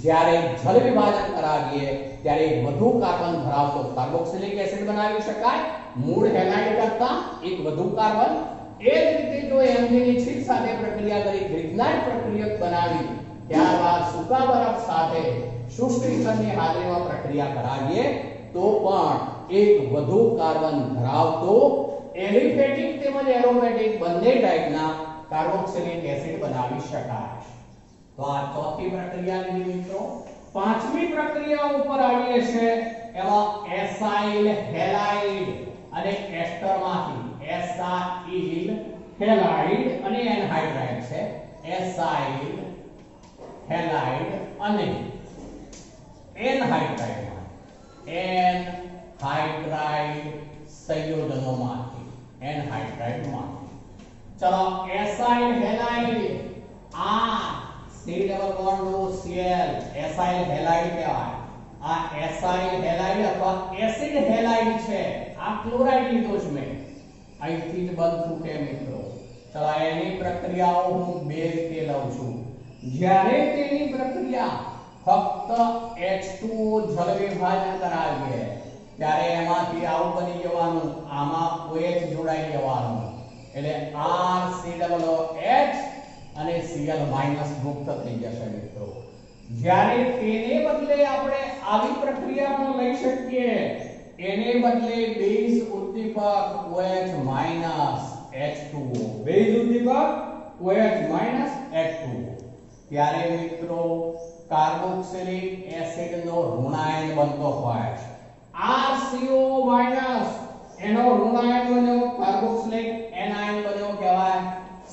જ્યારે જલ વિભાજન કરાવીએ ત્યારે વધુ કાર્બન ધરાવતો કાર્બોક્સિલિક એસિડ બનાવી શકાય મૂળ હેલાઇડ કરતા એક વધુ કાર્બન। એ જ રીતે જો Mg ની છીટ સાથે પ્રક્રિયા કરી ગ્રિગ્નાર્ડ પ્રક્રિયક બનાવી, ત્યારબાદ સૂકા બરફ સાથે શુષ્ક ઇથરની હાજરીમાં પ્રક્રિયા કરાવીએ તો પણ એક વધુ કાર્બન ધરાવતો એલિફેટિક તેમજ એરોમેટિક બંને ટાઈપના કાર્બોક્સિલિક એસિડ બનાવી શકાય। તો આ ચોથી પ્રક્રિયા લીધી મિત્રો। પાંચમી પ્રક્રિયા ઉપર આવીએ છે, એમાં એસાઇલ હેલાઇડ અને એસ્ટરમાંથી એસાઇલ હેલાઇડ અને એનહાઇડ્રાઇડ છે, એસાઇલ હેલાઇડ અને એનહાઇડ્રાઇડ સંયોજનોમાંથી એનહાઇડ્રાઇડમાંથી। ચલો એસાઇલ હેલાઇડ આ C ડબલ બોન્ડ નો Cl એસાઇલ હેલાઇડ કહેવાય। આ એસાઇલ હેલાઇડ અથવા એસિડ હેલાઇડ છે, આ ક્લોરાઇડ લીધો છે મેં, અહીંથી જ બનતું કે મિત્રો। ચલો એની પ્રક્રિયાઓ હું બે રીતે લઉં છું। જ્યારે તેની પ્રક્રિયા ફક્ત H2O જલ વિભાજન કરાવીએ ત્યારે એમાંથી આવું બની જવાનું, આમાં OH જોડાઈ જવાનું, એટલે RCOOH અને Cl માઈનસ મુક્ત થઈ જશે મિત્રો। જ્યારે તેને બદલે આપણે આવી પ્રક્રિયા પણ લઈ શકીએ, એને બદલે બેઝ ઉદ્દીપક OH માઈનસ H2O, બેઝ ઉદ્દીપક OH માઈનસ H2O, ત્યારે મિત્રો કાર્બોક્સિલિક એસિડ નો ઋણાયન બનતો હોય છે, RCO માઈનસ એનો ઋણાયન બન્યો, કાર્બોક્સિલિક એનાયન બન્યો કહેવાય,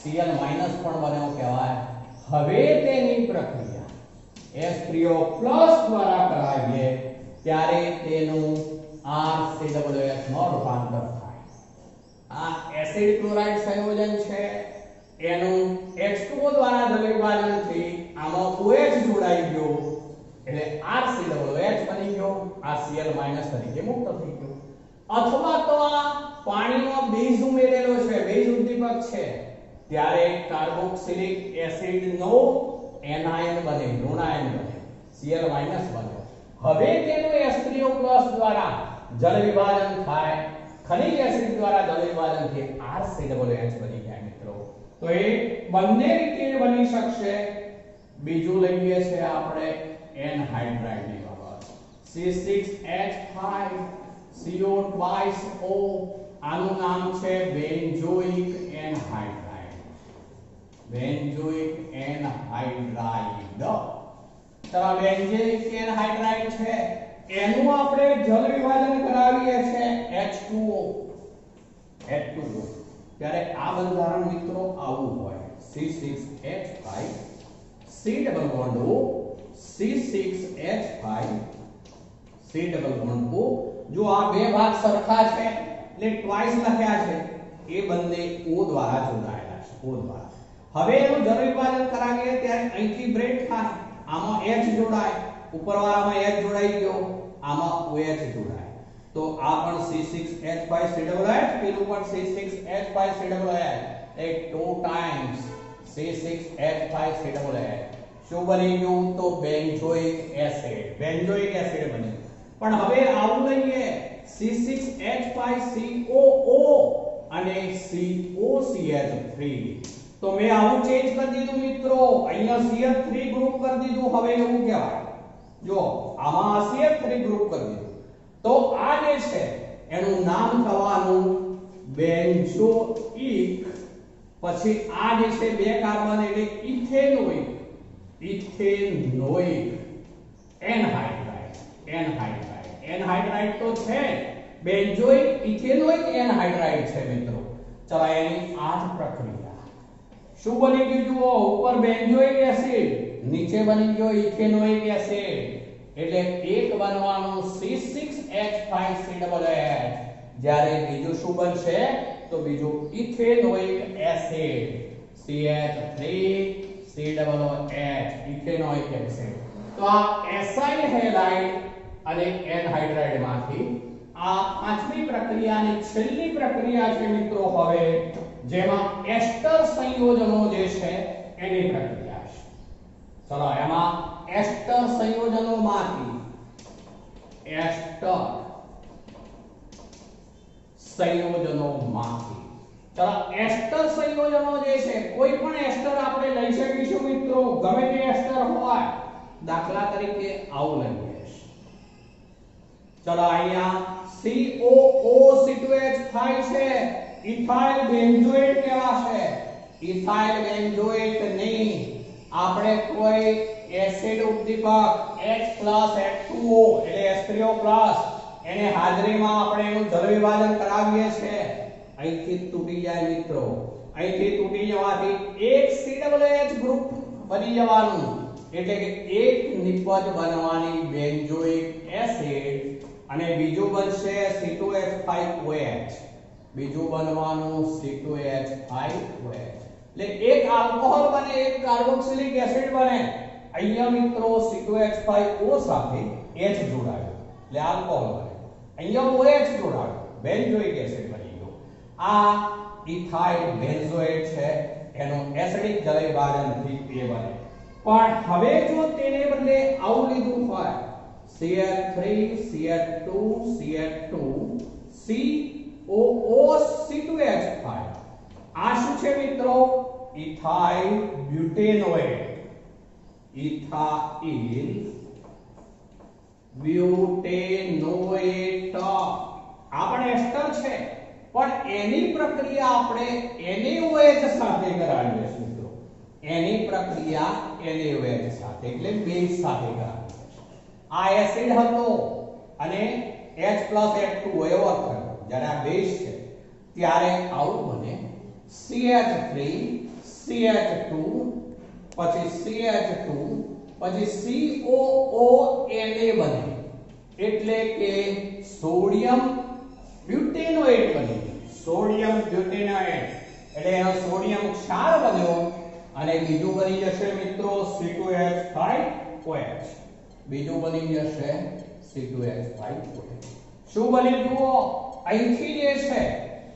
Cl માઈનસ પણ બન્યો કહેવાય। હવે તેની પ્રક્રિયા H3O પ્લસ દ્વારા કરાવીએ ત્યારે તેનું RCOOH માં રૂપાંતર થાય। આ એસિડ ક્લોરાઇડ સંયોજન છે, એનું H2O દ્વારા જલ વિભાજનથી આમાં OH જોડાઈ ગયો એટલે RCOOH બની ગયો, આ Cl માઈનસ તરીકે મુક્ત થઈ ગયો। અથવા તો આ પાણીમાં બેઝ ઉમેરેલો છે, બેઝ ઉદ્દીપક છે, ત્યારે કાર્બોક્સિલિક એસિડ નો એનાયન બને, ઋણાયન બને, Cl માઈનસ બને। હવે તેનું H3O પ્લસ દ્વારા જલ વિભાજન થાય, ખનિજ એસિડ દ્વારા જલ વિભાજનથી RCOOH બની જાય મિત્રો। તો એ બંને રીતે બની શકશે। બીજું લઈએ છે આપણે એનહાઇડ્રાઇડ ની બાબત, C6H5CO2O, આનું નામ છે બેન્ઝોઇક એનહાઇડ્રાઇડ, બેન્ઝોઇક એનહાઇડ્રાઇડ। તો બેન્ઝોઇક એનહાઇડ્રાઇડ છે, એનું આપણે જલ વિભાજન કરાવીએ છે H2O, H2O ત્યારે આ બંધારણ મિત્રો આવું હોય C6H5 C double bond O C6H5 C double bond O જો આ બે ભાગ સરખા છે એટલે ટ્વાઇસ લખ્યા છે એ બંને O દ્વારા જોડાયેલા છે O દ્વારા હવે એનું જળ વિભાજન કરાવીએ ત્યારે અહીંથી બ્રેક થાય આમાં H જોડાય ઉપરવાળામાં H જોડાઈ ગયો આમાં OH જોડાય તો આ પણ C6H5 COOH પેલું પણ C6H5 COOH એ 2 ટાઈમ્સ C6H5 COOH શું બની ગયું તો બેન્ઝોઇક એસિડ બન્યું પણ હવે આવું લઈએ C6H5COO અને COCH3 તો મેં આવું ચેન્જ કરી દીધું મિત્રો અહીંયા CH3 ગ્રુપ કરી દીધું હવે એવું કહેવાય જો આમાં CH3 ગ્રુપ કરી દીધું તો આ જે છે એનું નામ થવાનું બેન્ઝોઇક પછી આ જે છે બે કાર્બન એટલે ઇથેનોઇક એનહાઇડ્રાઇડ તો છે બેન્ઝોઇક ઇથેનોઇક એનહાઇડ્રાઇડ છે મિત્રો ચલો એની આ જ પ્રક્રિયા શું બની ગયું જુઓ ઉપર બેન્ઝોઇક એસિડ નીચે બની ગયો ઇથેનોઇક એસિડ એટલે એક બનવાનું C6H5COOH જ્યારે બીજું શું બનશે તો બીજું ethanoic acid CH3 COOH ethanoic acid તો આ એસાઇલ હેલાઇડ અને એનહાઇડ્રાઇડ માંથી આ પાંચમી પ્રક્રિયાની છેલ્લી પ્રક્રિયા છે મિત્રો હવે જેમાં એસ્ટર સંયોજનો જે છે એની પ્રક્રિયા છે ચલો એમાં એસ્ટર સંયોજનોમાંથી ચલો એસ્ટર સંયોજનો જે છે કોઈ પણ એસ્ટર આપણે લઈ શકીશું મિત્રો ગમે તે એસ્ટર હોય દાખલા તરીકે આવું લઈએ ચલો અહીંયા COO2H5 છે ઇથાઇલ બેન્ઝોઇટ કહેવાશે ઇથાઇલ બેન્ઝોઇટ ની આપણે કોઈ એસિડ ઉદ્દીપક H+H2O એટલે H3O+ એને હાજરીમાં આપણે એનું જળ વિભાજન કરાવીએ છે અહીંથી તૂટી જાય મિત્રો અહીંથી તૂટી જવાથી એક COOH ગ્રુપ બની જવાનું એટલે કે એક નિપજ બનવાની બેન્ઝોઇક એસિડ અને બીજું બનશે C2H5OH બીજું બનવાનું C2H5OH એટલે એક આલ્કોહોલ બને એક કાર્બોક્સિલિક એસિડ બને અહીંયા મિત્રો C2H5O સાથે H જોડાયો એટલે આલ્કોહોલ બને અહીંયા OH જોડાયો બેન્ઝોઇક એસિડ બની ગયો આ ઇથાઇલ બેન્ઝોઇટ છે એનું એસિડિક જળ વિભાજનથી તે બને પણ હવે જો તેને બદલે આવું લીધું હોય CH3 CH2 CH2 COO C2H5 આ શું છે મિત્રો ઇથાઇલ બ્યુટેનોએટ આ પણ એસ્ટર છે પણ એની પ્રક્રિયા આપણે NaOH સાથે કરાવીએ છીએ મિત્રો એની પ્રક્રિયા NaOH સાથે એટલે બેઝ સાથે કરાવીએ આ એસિડ હતો અને H+H2O એવો થયો જ્યારે આ બેઝ છે ત્યારે આવું બને CH3 CH2 પછી CH2 પછી COONA બને એટલે કે સોડિયમ બ્યુટેનોએટ બને સોડિયમ બ્યુટેનોએટ એટલે એનો સોડિયમ ક્ષાર બન્યો અને બીજું બની જશે મિત્રો C2H5OH બીજું બની જશે C2H5OH શું બને જુઓ અહીંથી જે છે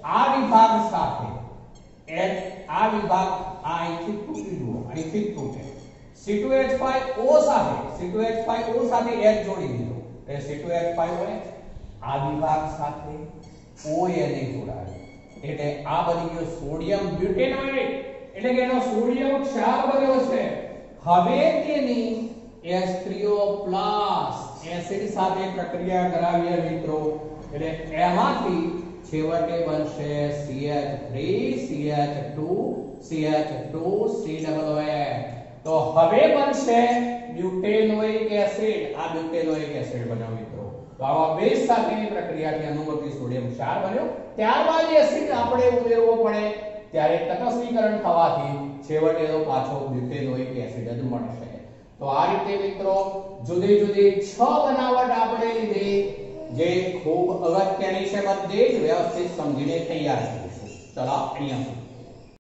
આ વિભાગ સાથે આ વિભાગ આ અહીંથી તૂટી જુઓ અહીંથી તૂટે C2H5O સાથે H જોડી દીધો એટલે C2H5OH આ વિભાગ સાથે ONA જોડાયો એટલે આ બની ગયો સોડિયમ બ્યુટેનોએટ એટલે કે એનો સોડિયમ ક્ષાર બન્યો છે હવે તેની H3O+ એસિડ સાથે પ્રક્રિયા કરાવીએ મિત્રો એટલે એમાંથી છેવટે બનશે CH3 CH2 CH2 COOH તો હવે બનશે બ્યુટેનોઇક એસિડ. આ બ્યુટેનોઇક એસિડ બન્યો મિત્રો. તો આવા બેઝ સાથેની પ્રક્રિયાથી અનુમતિ સોડિયમ ક્ષાર બન્યો. ત્યારબાદ એસિડ આપણે ઉમેરવો પડે ત્યારે તટસ્થીકરણ થવાથી છેવટે તો પાછો બ્યુટેનોઇક એસિડ જ મળશે. તો આ રીતે મિત્રો જુદી જુદી 6 બનાવટ આપણે લીધી, જે ખૂબ અગત્યની છે. બધે જ વ્યવસ્થિત સમજીને તૈયાર કરીશું. ચલો અહીંયા